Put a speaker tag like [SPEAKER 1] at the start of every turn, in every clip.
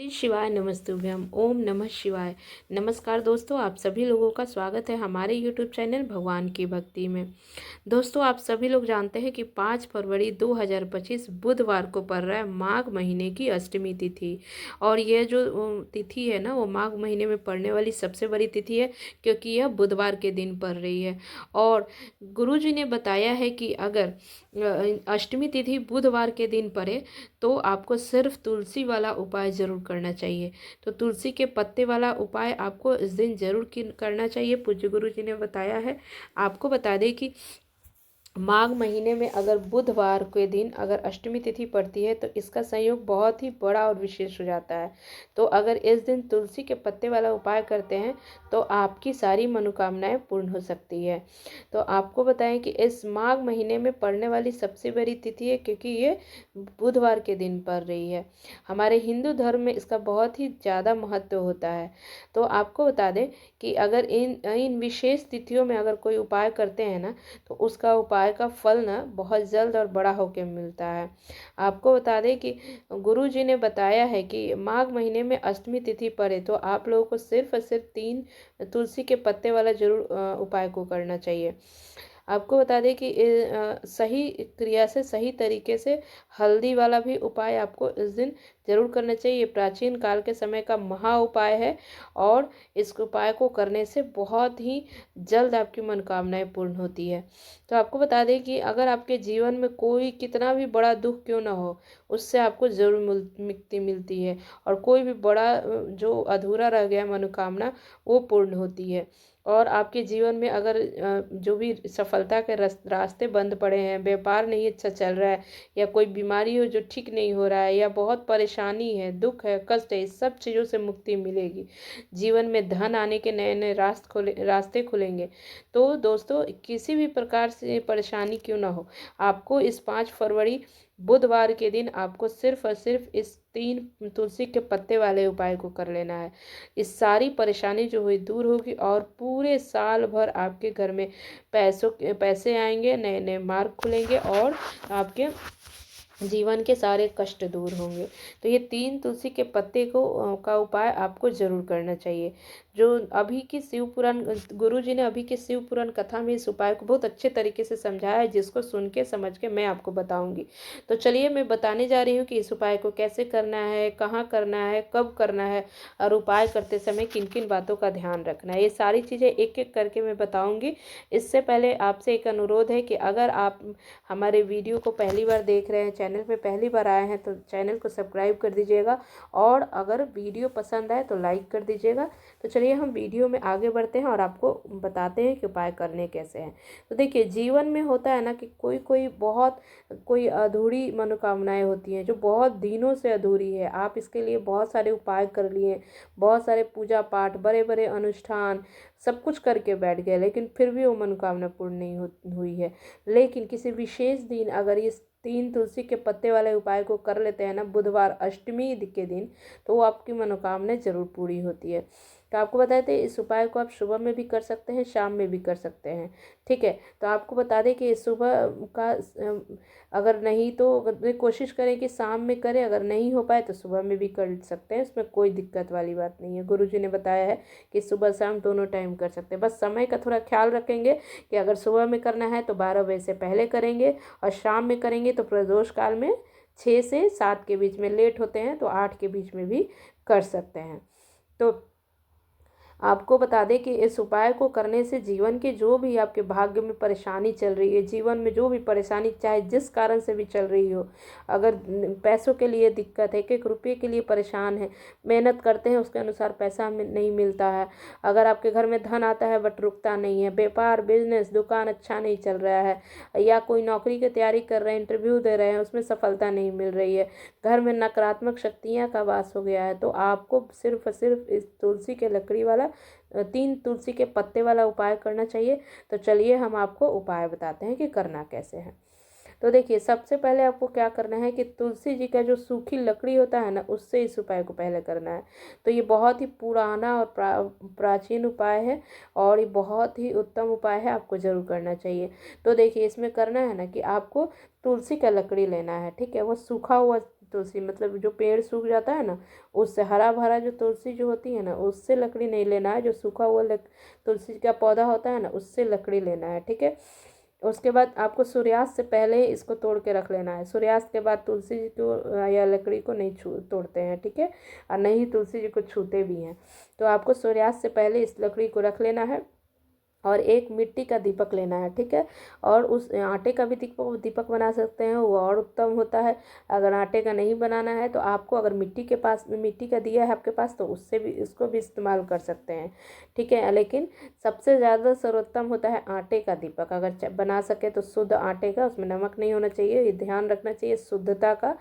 [SPEAKER 1] श्री शिवाय नमस्तुभ्यम ओम नमः शिवाय। नमस्कार दोस्तों, आप सभी लोगों का स्वागत है हमारे यूट्यूब चैनल भगवान की भक्ति में। दोस्तों, आप सभी लोग जानते हैं कि 5 फरवरी 2025 बुधवार को पड़ रहा है माघ महीने की अष्टमी तिथि। और यह जो तिथि है ना, वो माघ महीने में पड़ने वाली सबसे बड़ी तिथि है, क्योंकि यह बुधवार के दिन पड़ रही है। और गुरु जी ने बताया है कि अगर अष्टमी तिथि बुधवार के दिन पड़े तो आपको सिर्फ तुलसी वाला उपाय ज़रूर करना चाहिए। तो तुलसी के पत्ते वाला उपाय आपको इस दिन ज़रूर करना चाहिए। पूज्य गुरु जी ने बताया है। आपको बता दें कि माघ महीने में अगर बुधवार के दिन अगर अष्टमी तिथि पड़ती है तो इसका संयोग बहुत ही बड़ा और विशेष हो जाता है। तो अगर इस दिन तुलसी के पत्ते वाला उपाय करते हैं तो आपकी सारी मनोकामनाएं पूर्ण हो सकती है। तो आपको बताएं कि इस माघ महीने में पड़ने वाली सबसे बड़ी तिथि है, क्योंकि ये बुधवार के दिन पड़ रही है। हमारे हिंदू धर्म में इसका बहुत ही ज़्यादा महत्व होता है। तो आपको बता दें कि अगर इन विशेष तिथियों में अगर कोई उपाय करते हैं ना, तो उसका उपाय का फल ना बहुत जल्द और बड़ा होकर मिलता है। आपको बता दें कि गुरु जी ने बताया है कि माघ महीने में अष्टमी तिथि पड़े तो आप लोगों को सिर्फ और सिर्फ 3 तुलसी के पत्ते वाला जरूर उपाय को करना चाहिए। आपको बता दें कि सही क्रिया से सही तरीके से हल्दी वाला भी उपाय आपको इस दिन जरूर करना चाहिए। ये प्राचीन काल के समय का महा उपाय है और इस उपाय को करने से बहुत ही जल्द आपकी मनोकामनाएं पूर्ण होती है। तो आपको बता दें कि अगर आपके जीवन में कोई कितना भी बड़ा दुख क्यों ना हो, उससे आपको जरूर मुक्ति मिलती है। और कोई भी बड़ा जो अधूरा रह गया मनोकामना, वो पूर्ण होती है। और आपके जीवन में अगर जो भी सफलता के रास्ते बंद पड़े हैं, व्यापार नहीं अच्छा चल रहा है, या कोई बीमारी हो जो ठीक नहीं हो रहा है, या बहुत परेशानी है, दुख है, कष्ट है, इस सब चीज़ों से मुक्ति मिलेगी। जीवन में धन आने के नए नए रास्ते खुलेंगे। तो दोस्तों, किसी भी प्रकार से परेशानी क्यों ना हो, आपको इस 5 फरवरी बुधवार के दिन आपको सिर्फ और सिर्फ इस 3 तुलसी के पत्ते वाले उपाय को कर लेना है। इस सारी परेशानी जो हुई दूर होगी और पूरे साल भर आपके घर में पैसे आएंगे, नए नए मार्ग खुलेंगे और आपके जीवन के सारे कष्ट दूर होंगे। तो ये 3 तुलसी के पत्ते का उपाय आपको जरूर करना चाहिए। जो अभी की शिव पुराण गुरु जी ने अभी की शिव पुराण कथा में इस उपाय को बहुत अच्छे तरीके से समझाया है, जिसको सुन के समझ के मैं आपको बताऊंगी। तो चलिए मैं बताने जा रही हूँ कि इस उपाय को कैसे करना है, कहाँ करना है, कब करना है, और उपाय करते समय किन किन बातों का ध्यान रखना है। ये सारी चीज़ें एक एक करके मैं बताऊँगी। इससे पहले आपसे एक अनुरोध है कि अगर आप हमारे वीडियो को पहली बार देख रहे हैं, चैनल पे पहली बार आए हैं, तो चैनल को सब्सक्राइब कर दीजिएगा। और अगर वीडियो पसंद आए तो लाइक कर दीजिएगा। तो चलिए हम वीडियो में आगे बढ़ते हैं और आपको बताते हैं कि उपाय करने कैसे हैं। तो देखिए, जीवन में होता है ना कि कोई अधूरी मनोकामनाएं होती हैं जो बहुत दिनों से अधूरी है। आप इसके लिए बहुत सारे उपाय कर लिए, बहुत सारे पूजा पाठ, बड़े बड़े अनुष्ठान सब कुछ करके बैठ गए, लेकिन फिर भी वो मनोकामना पूर्ण नहीं हुई है। लेकिन किसी विशेष दिन अगर इस 3 तुलसी के पत्ते वाले उपाय को कर लेते हैं ना, बुधवार अष्टमी के दिन, तो वो आपकी मनोकामना जरूर पूरी होती है। तो आपको बताए थे इस उपाय को आप सुबह में भी कर सकते हैं, शाम में भी कर सकते हैं। ठीक है, तो आपको बता दें कि सुबह का अगर नहीं तो कोशिश करें कि शाम में करें, अगर नहीं हो पाए तो सुबह में भी कर सकते हैं, इसमें कोई दिक्कत वाली बात नहीं है। गुरु जी ने बताया है कि सुबह शाम दोनों टाइम कर सकते हैं। बस समय का थोड़ा ख्याल रखेंगे कि अगर सुबह में करना है तो 12 बजे से पहले करेंगे, और शाम में करेंगे तो प्रदोष काल में 6 से 7 के बीच में, लेट होते हैं तो 8 के बीच में भी कर सकते हैं। तो आपको बता दें कि इस उपाय को करने से जीवन के जो भी आपके भाग्य में परेशानी चल रही है, जीवन में जो भी परेशानी चाहे जिस कारण से भी चल रही हो, अगर पैसों के लिए दिक्कत है, एक एक रुपये के लिए परेशान है, मेहनत करते हैं उसके अनुसार पैसा नहीं मिलता है, अगर आपके घर में धन आता है बट रुकता नहीं है, व्यापार बिजनेस दुकान अच्छा नहीं चल रहा है, या कोई नौकरी की तैयारी कर रहे हैं, इंटरव्यू दे रहे हैं, उसमें सफलता नहीं मिल रही है, घर में नकारात्मक शक्तियाँ का वास हो गया है, तो आपको सिर्फ और सिर्फ इस तुलसी के लकड़ी वाला 3 तुलसी के पत्ते वाला उपाय करना चाहिए। तो चलिए हम आपको उपाय बताते हैं कि करना कैसे है। तो देखिए, सबसे पहले आपको क्या करना है कि तुलसी जी का जो सूखी लकड़ी होता है ना, उससे इस उपाय को पहले करना है। तो ये बहुत ही पुराना और प्राचीन उपाय है, और ये बहुत ही उत्तम उपाय है, आपको जरूर करना चाहिए। तो देखिए, इसमें करना है ना कि आपको तुलसी का लकड़ी लेना है। ठीक है, वो सूखा हुआ तुलसी मतलब जो पेड़ सूख जाता है ना, उससे हरा भरा जो तुलसी जो होती है ना, उससे लकड़ी नहीं लेना है। जो सूखा हुआ तुलसी का पौधा होता है ना, उससे लकड़ी लेना है, ठीक है। उसके बाद आपको सूर्यास्त से पहले ही इसको तोड़ के रख लेना है। सूर्यास्त के बाद तुलसी जी को या लकड़ी को नहीं छू तोड़ते हैं, ठीक है, और नहीं तुलसी जी को छूते भी हैं। तो आपको सूर्यास्त से पहले इस लकड़ी को रख लेना है और एक मिट्टी का दीपक लेना है, ठीक है। और उस आटे का भी दीपक दीपक बना सकते हैं, वो और उत्तम होता है। अगर आटे का नहीं बनाना है तो आपको, अगर मिट्टी का दिया है आपके पास, तो उससे भी इसको भी इस्तेमाल कर सकते हैं, ठीक है। लेकिन सबसे ज़्यादा सर्वोत्तम होता है आटे का दीपक। अगर बना सके तो शुद्ध आटे का, उसमें नमक नहीं होना चाहिए, ये ध्यान रखना चाहिए शुद्धता का।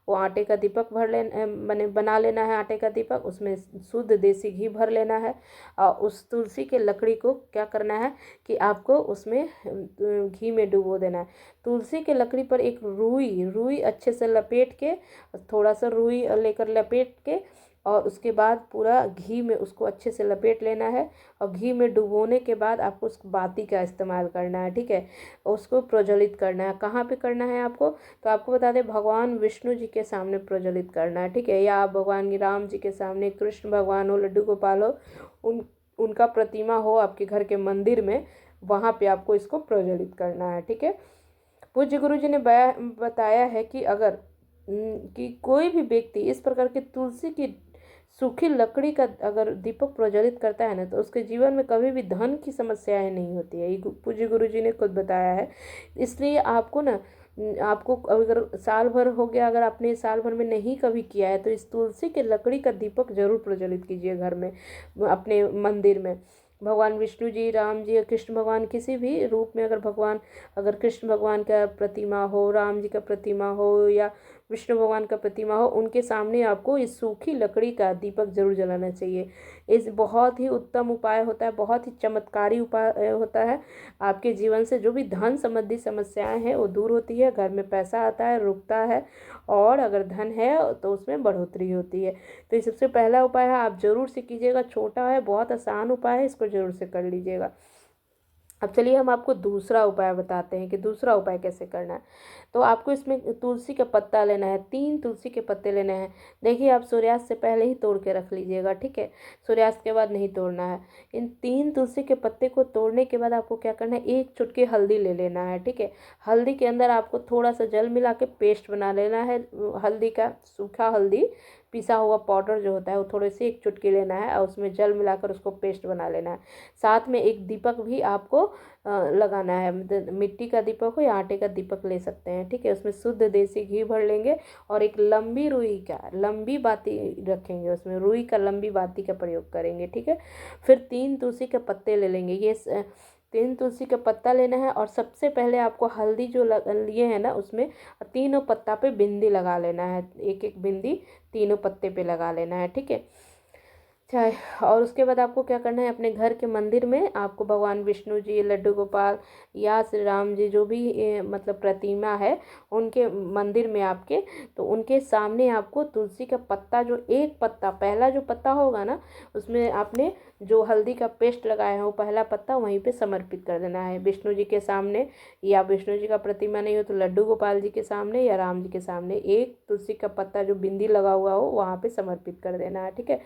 [SPEAKER 1] वो आटे का दीपक बना लेना है। आटे का दीपक, उसमें शुद्ध देसी घी भर लेना है। और उस तुलसी के लकड़ी को क्या करना है कि आपको उसमें घी में डुबो देना है। तुलसी के लकड़ी पर एक रुई रुई अच्छे से लपेट के, थोड़ा सा रुई लेकर लपेट के, और उसके बाद पूरा घी में उसको अच्छे से लपेट लेना है। और घी में डुबोने के बाद आपको उस बाती का इस्तेमाल करना है, ठीक है। उसको प्रज्वलित करना है। कहाँ पे करना है आपको, तो आपको बता दें, भगवान विष्णु जी के सामने प्रज्वलित करना है, ठीक है। या आप भगवान राम जी के सामने, कृष्ण भगवान हो, लड्डू गोपाल हो, उनका प्रतिमा हो आपके घर के मंदिर में, वहाँ पे आपको इसको प्रज्वलित करना है, ठीक है। पूज्य गुरु जी ने बताया है कि अगर कि कोई भी व्यक्ति इस प्रकार की तुलसी की सूखी लकड़ी का अगर दीपक प्रज्वलित करता है ना, तो उसके जीवन में कभी भी धन की समस्याएं नहीं होती है। ये पूज्य गुरु जी ने खुद बताया है। इसलिए आपको ना, आपको अगर साल भर हो गया, अगर आपने साल भर में नहीं कभी किया है, तो इस तुलसी के लकड़ी का दीपक जरूर प्रज्वलित कीजिए घर में, अपने मंदिर में। भगवान विष्णु जी, राम जी या कृष्ण भगवान किसी भी रूप में, अगर कृष्ण भगवान का प्रतिमा हो, राम जी का प्रतिमा हो, या विष्णु भगवान का प्रतिमा हो, उनके सामने आपको इस सूखी लकड़ी का दीपक जरूर जलाना चाहिए। इस बहुत ही उत्तम उपाय होता है, बहुत ही चमत्कारी उपाय होता है। आपके जीवन से जो भी धन संबंधी समस्याएं हैं वो दूर होती है, घर में पैसा आता है, रुकता है, और अगर धन है तो उसमें बढ़ोतरी होती है। तो ये सबसे पहला उपाय है, आप जरूर से कीजिएगा। छोटा है, बहुत आसान उपाय है, इसको जरूर से कर लीजिएगा। अब चलिए हम आपको दूसरा उपाय बताते हैं कि दूसरा उपाय कैसे करना है। तो आपको इसमें तुलसी का पत्ता लेना है, 3 तुलसी के पत्ते लेने हैं। देखिए, आप सूर्यास्त से पहले ही तोड़ के रख लीजिएगा, ठीक है, सूर्यास्त के बाद नहीं तोड़ना है। इन 3 तुलसी के पत्ते को तोड़ने के बाद आपको क्या करना है, 1 चुटकी हल्दी ले लेना है, ठीक है। हल्दी के अंदर आपको थोड़ा सा जल मिला के पेस्ट बना लेना है हल्दी का, सूखा हल्दी पिसा हुआ पाउडर जो होता है वो थोड़े से 1 चुटकी लेना है, और उसमें जल मिलाकर उसको पेस्ट बना लेना है। साथ में एक दीपक भी आपको लगाना है, मिट्टी का दीपक हो या आटे का दीपक ले सकते हैं, ठीक है। उसमें शुद्ध देसी घी भर लेंगे, और एक लंबी बाती रखेंगे, उसमें रुई का लंबी बाती का प्रयोग करेंगे, ठीक है। फिर 3 तुलसी के पत्ते ले लेंगे। ये 3 तुलसी का पत्ता लेना है, और सबसे पहले आपको हल्दी जो लिए है ना, उसमें तीनों पत्ता पे बिंदी लगा लेना है। एक एक बिंदी तीनों पत्ते पे लगा लेना है, ठीक है। चाहे, और उसके बाद आपको क्या करना है, अपने घर के मंदिर में आपको भगवान विष्णु जी, लड्डू गोपाल या श्री राम जी, जो भी मतलब प्रतिमा है, उनके मंदिर में आपके, तो उनके सामने आपको तुलसी का पत्ता, जो एक पत्ता, पहला जो पत्ता होगा ना, उसमें आपने जो हल्दी का पेस्ट लगाया है वो पहला पत्ता वहीं पे समर्पित कर देना है विष्णु जी के सामने। या विष्णु जी का प्रतिमा नहीं हो तो लड्डू गोपाल जी के सामने या राम जी के सामने एक तुलसी का पत्ता जो बिंदी लगा हुआ हो वहाँ पे समर्पित कर देना है, ठीक है।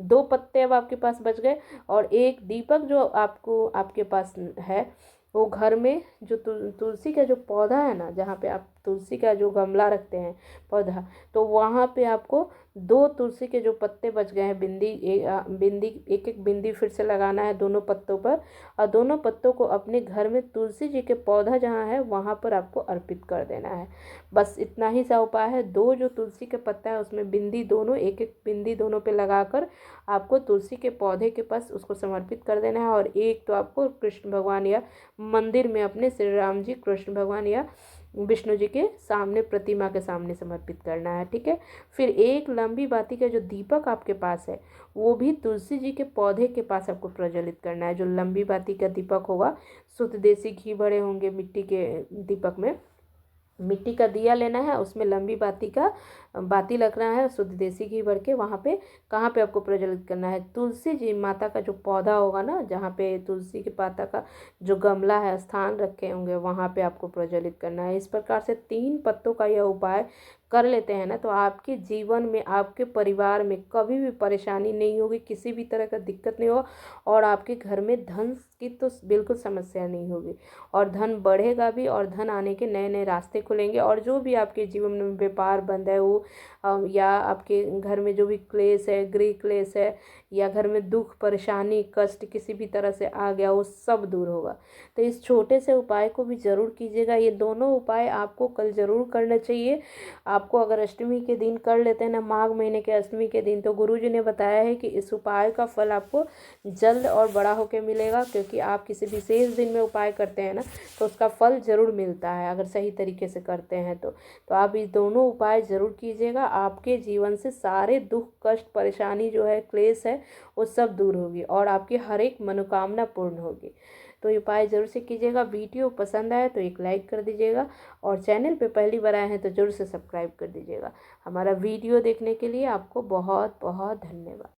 [SPEAKER 1] 2 पत्ते अब आपके पास बच गए, और एक दीपक जो आपको आपके पास है, वो घर में जो तुलसी का जो पौधा है ना, जहाँ पे आप तुलसी का जो गमला रखते हैं पौधा, तो वहाँ पे आपको 2 तुलसी के जो पत्ते बच गए हैं, बिंदी एक एक बिंदी फिर से लगाना है दोनों पत्तों पर, और दोनों पत्तों को अपने घर में तुलसी जी के पौधा जहाँ है वहाँ पर आपको अर्पित कर देना है। बस इतना ही सा उपाय है। 2 जो तुलसी के पत्ता है उसमें बिंदी दोनों, एक एक बिंदी दोनों पे लगाकर आपको तुलसी के पौधे के पास उसको समर्पित कर देना है। और एक तो आपको कृष्ण भगवान या मंदिर में अपने श्री राम जी, कृष्ण भगवान या विष्णु जी के सामने, प्रतिमा के सामने समर्पित करना है, ठीक है। फिर एक लंबी बाती का जो दीपक आपके पास है वो भी तुलसी जी के पौधे के पास आपको प्रज्वलित करना है। जो लंबी बाती का दीपक होगा, शुद्ध देसी घी भरे होंगे मिट्टी के दीपक में, मिट्टी का दिया लेना है, उसमें लंबी बाती लगना है, शुद्ध देसी घी भर के। वहाँ पे कहाँ पे आपको प्रज्वलित करना है, तुलसी जी माता का जो पौधा होगा ना, जहाँ पे तुलसी के पाता का जो गमला है स्थान रखे होंगे, वहाँ पे आपको प्रज्वलित करना है। इस प्रकार से 3 पत्तों का यह उपाय कर लेते हैं ना, तो आपके जीवन में, आपके परिवार में कभी भी परेशानी नहीं होगी, किसी भी तरह का दिक्कत नहीं होगा। और आपके घर में धन की तो बिल्कुल समस्या नहीं होगी, और धन बढ़ेगा भी, और धन आने के नए नए रास्ते खुलेंगे। और जो भी आपके जीवन में व्यापार बंद है वो या आपके घर में जो भी क्लेश है, गृह क्लेश है, या घर में दुख परेशानी कष्ट किसी भी तरह से आ गया, वो सब दूर होगा। तो इस छोटे से उपाय को भी ज़रूर कीजिएगा। ये दोनों उपाय आपको कल ज़रूर करना चाहिए। आपको अगर अष्टमी के दिन कर लेते हैं ना, माघ महीने के अष्टमी के दिन, तो गुरुजी ने बताया है कि इस उपाय का फल आपको जल्द और बड़ा होकर मिलेगा। क्योंकि आप किसी विशेष दिन में उपाय करते हैं ना, तो उसका फल ज़रूर मिलता है अगर सही तरीके से करते हैं तो आप इस दोनों उपाय ज़रूर कीजिएगा। आपके जीवन से सारे दुख कष्ट परेशानी जो है, क्लेश है, वो सब दूर होगी, और आपकी हर एक मनोकामना पूर्ण होगी। तो ये उपाय ज़रूर से कीजिएगा। वीडियो पसंद आए तो एक लाइक कर दीजिएगा, और चैनल पे पहली बार आए हैं तो ज़रूर से सब्सक्राइब कर दीजिएगा। हमारा वीडियो देखने के लिए आपको बहुत बहुत धन्यवाद।